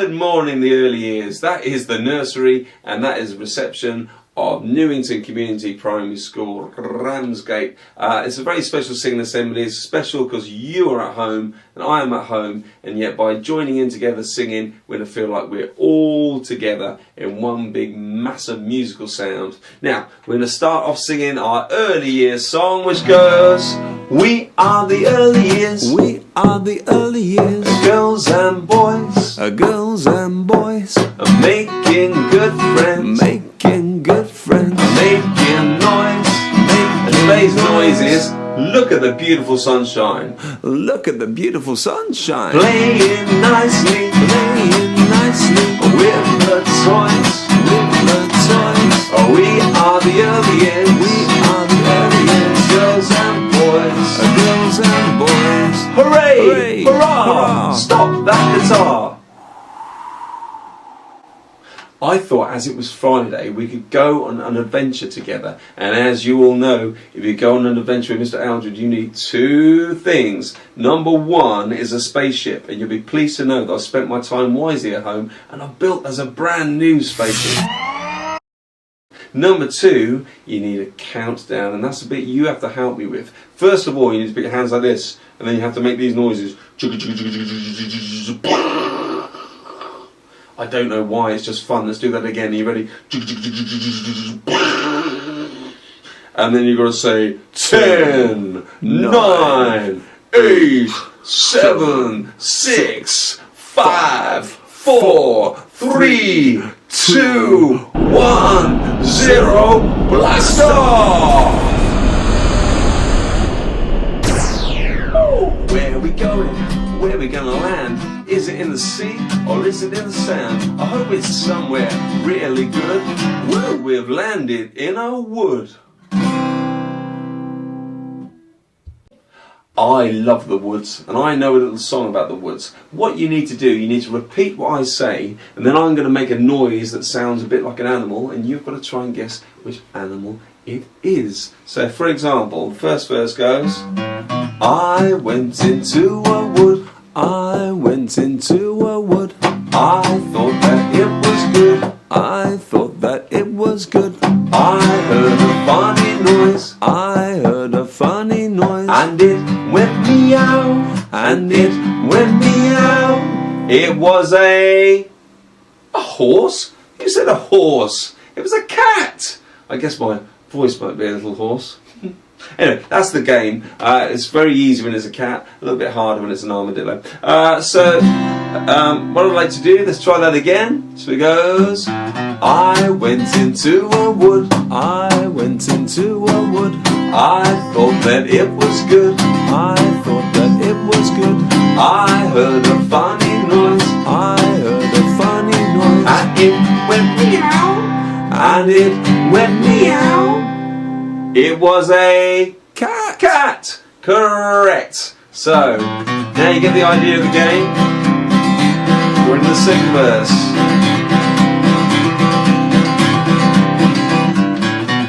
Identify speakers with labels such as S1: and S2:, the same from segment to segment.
S1: Good morning, the early years. That is the nursery, and that is reception of Newington Community Primary School, Ramsgate. It's a very special singing assembly. It's special because you are at home and I am at home, and yet by joining in together singing, we're going to feel like we're all together in one big massive musical sound. Now, we're going to start off singing our early years song, which goes, we are the early years.
S2: We are the early years.
S1: Girls and boys.
S2: Girls and boys.
S1: Making good friends.
S2: Making good friends.
S1: Making noise. And today's noise is, look at the beautiful sunshine.
S2: Look at the beautiful sunshine.
S1: Playing nicely.
S2: Playing nicely.
S1: With the toys.
S2: With the toys.
S1: We are the early years.
S2: We are the early years.
S1: Girls and boys.
S2: Girls and boys.
S1: Hooray!
S2: Hooray!
S1: Hurrah!
S2: Hurrah!
S1: Stop that guitar! I thought as it was Friday we could go on an adventure together, and as you all know, if you go on an adventure with Mr. Eldred, you need two things. Number one is a spaceship, and you'll be pleased to know that I spent my time wisely at home and I built as a brand new spaceship. Number two, you need a countdown, and that's a bit you have to help me with. First of all, you need to put your hands like this, and then you have to make these noises. I don't know why, it's just fun. Let's do that again. Are you ready? And then you've got to say 10, 9, 8, 7, 6, 5, 4, 3, 2, 1, 0, blast off! Where are we going? Where are we going to land? Is it in the sea or is it in the sand? I hope it's somewhere really good. Woo, we've landed in a wood. I love the woods, and I know a little song about the woods. What you need to do, you need to repeat what I say, and then I'm going to make a noise that sounds a bit like an animal, and you've got to try and guess which animal it is. So, for example, the first verse goes, I went into a wood.
S2: I went into a wood.
S1: I thought that it was good.
S2: I thought that it was good.
S1: I heard a funny noise.
S2: I heard a funny noise.
S1: And it went meow. And it went meow. It was a horse? You said a horse. It was a cat. I guess my voice might be a little hoarse. Anyway, that's the game. It's very easy when it's a cat, a little bit harder when it's an armadillo. So, what I'd like to do, let's try that again. So it goes, I went into a wood.
S2: I went into a wood.
S1: I thought that it was good.
S2: I thought that it was good.
S1: I heard a funny noise.
S2: I heard a funny noise.
S1: And it went meow. And it went meow. It was a
S2: cat.
S1: Cat! Correct! So, now you get the idea of the game. We're in the second verse.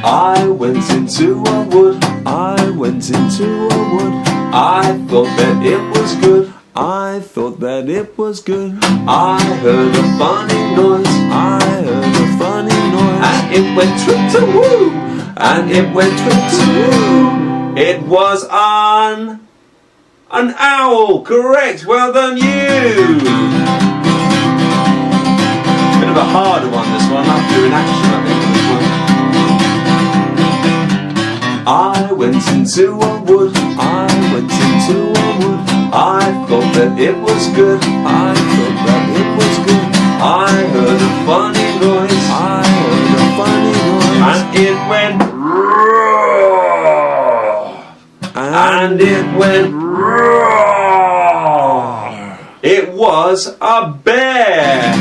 S1: I went into a wood.
S2: I went into a wood.
S1: I thought that it was good.
S2: I thought that it was good.
S1: I heard a funny noise.
S2: I heard a funny noise.
S1: And it went trip-to-woo. And it went trip-to-woo. It was an owl. Correct. Well done, you. Bit of a harder one, this one. I'll have to do an action, I think, on this one. I went into a wood.
S2: I went into a wood.
S1: I thought that it was good.
S2: I thought that it was good.
S1: I heard a funny noise.
S2: I heard a funny noise.
S1: And it went roar. And it went roar. It was a bear.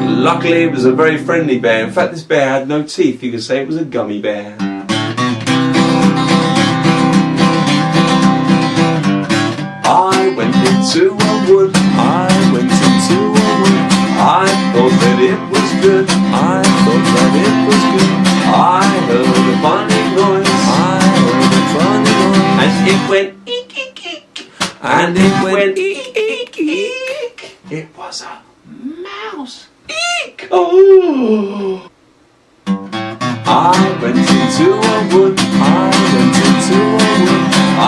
S1: Luckily, it was a very friendly bear. In fact, this bear had no teeth. You could say it was a gummy bear. I went into a wood.
S2: I went into a wood.
S1: I thought that it was good.
S2: I thought that it was good.
S1: I heard a funny noise.
S2: I heard a funny noise.
S1: And it went eek eek eek. and it went eek, eek, eek. It was a mouse. Eek! Oh! I went into a wood.
S2: I went into a wood.
S1: I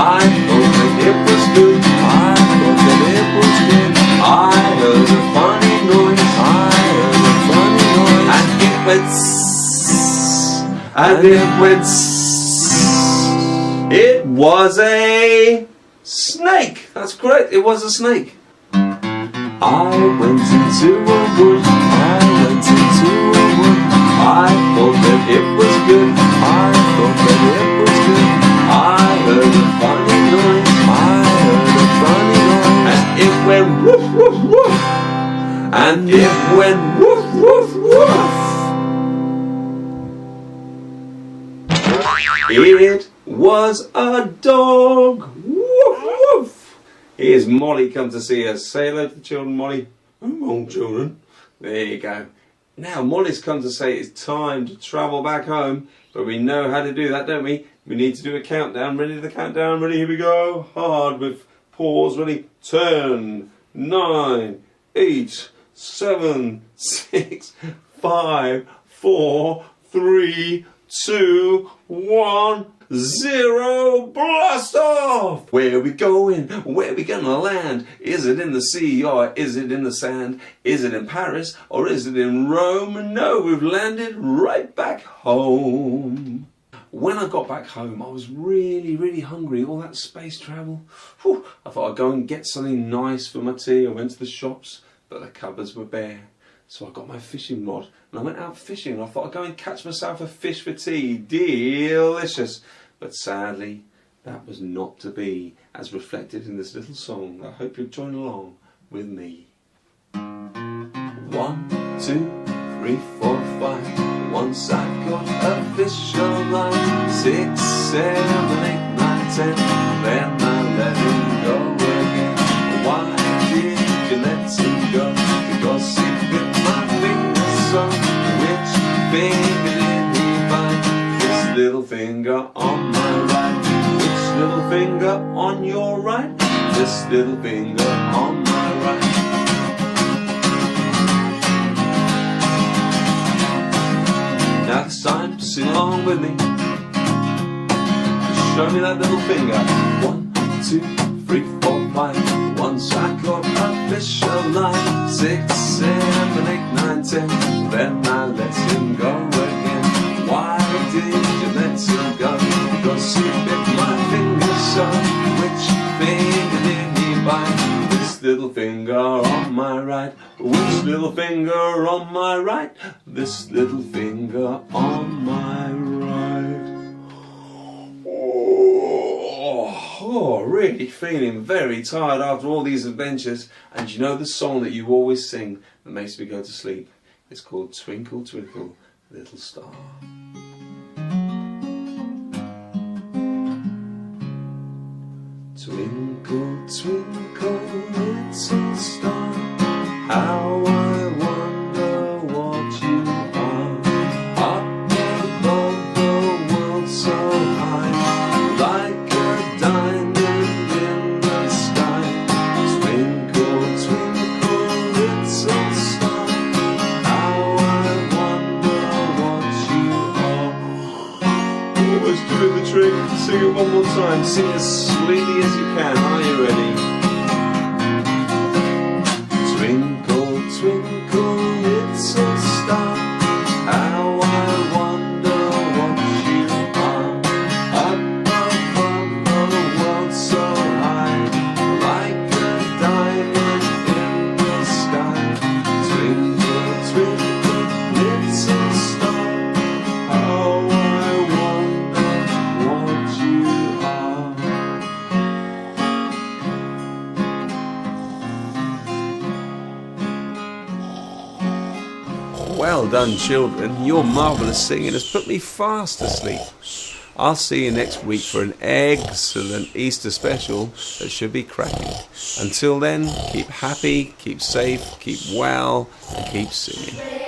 S1: thought that it was good.
S2: I thought that it was good.
S1: I heard a funny noise.
S2: I heard a funny noise.
S1: And it went sss, and it went sss. It was a snake. That's correct. It was a snake.
S2: I went into a wood. I went into a wood.
S1: I thought that it was good.
S2: I thought that it was good.
S1: I heard a funny noise.
S2: I heard a funny noise.
S1: And it went woof woof woof. And it went woof woof woof. It was a dog. Woof woof. Here's Molly come to see us. Say hello to the children, Molly. Come on, children. There you go. Now Molly's come to say it's time to travel back home, but we know how to do that, don't we? We need to do a countdown. Ready? The countdown. Ready? Here we go. Hard with pause. Ready? 10, 9, 8, 7, 6, 5, 4, 3, 2, 1, 0. Blast off! Where are we going? Where are we gonna land? Is it in the sea or is it in the sand? Is it in Paris or is it in Rome? No, we've landed right back home. When I got back home, I was really hungry. All that space travel. Whew, I thought I'd go and get something nice for my tea. I went to the shops, but the cupboards were bare. So I got my fishing rod and I went out fishing. And I thought I'd go and catch myself a fish for tea. Delicious. But sadly, that was not to be, as reflected in this little song. I hope you'll join along with me. 1, 2, 3, 4, 5. Once I caught a fish alive. 6, 7, 8, 9, 10. Then I let him go again. Why did you let him go? Because he bit my finger so. Which finger did he bite? This little finger on my right. Which little finger on your right? This little finger on my right. Now it's time to sing along with me. Show me that little finger. 1, 2, 3, 4, 5. Once I caught a fish alive. 6, 7, 8, 9, 10. Then I let him go again. Why did you let him go? Because he bit my finger so. Which finger did he bite? This little finger on my right. Which little finger on my right? This little finger on my right. Oh, really feeling very tired after all these adventures. And you know the song that you always sing that makes me go to sleep? It's called Twinkle, Twinkle, Little Star. Twinkle, twinkle, little star, how I wonder what you are. Up above the world so high, like a diamond in the sky. Twinkle, twinkle, little star, how I wonder what you are. Always doing the trick. Sing it one more time. Sing as sweetly as you can. Are you ready? Twinkle, twinkle, little star, how I wonder what you are. Up above the world so high, like a diamond in the sky. Twinkle, twinkle, little star, how I wonder what you are. Well done, children. Your marvellous singing has put me fast asleep. I'll see you next week for an excellent Easter special that should be cracking. Until then, keep happy, keep safe, keep well, and keep singing.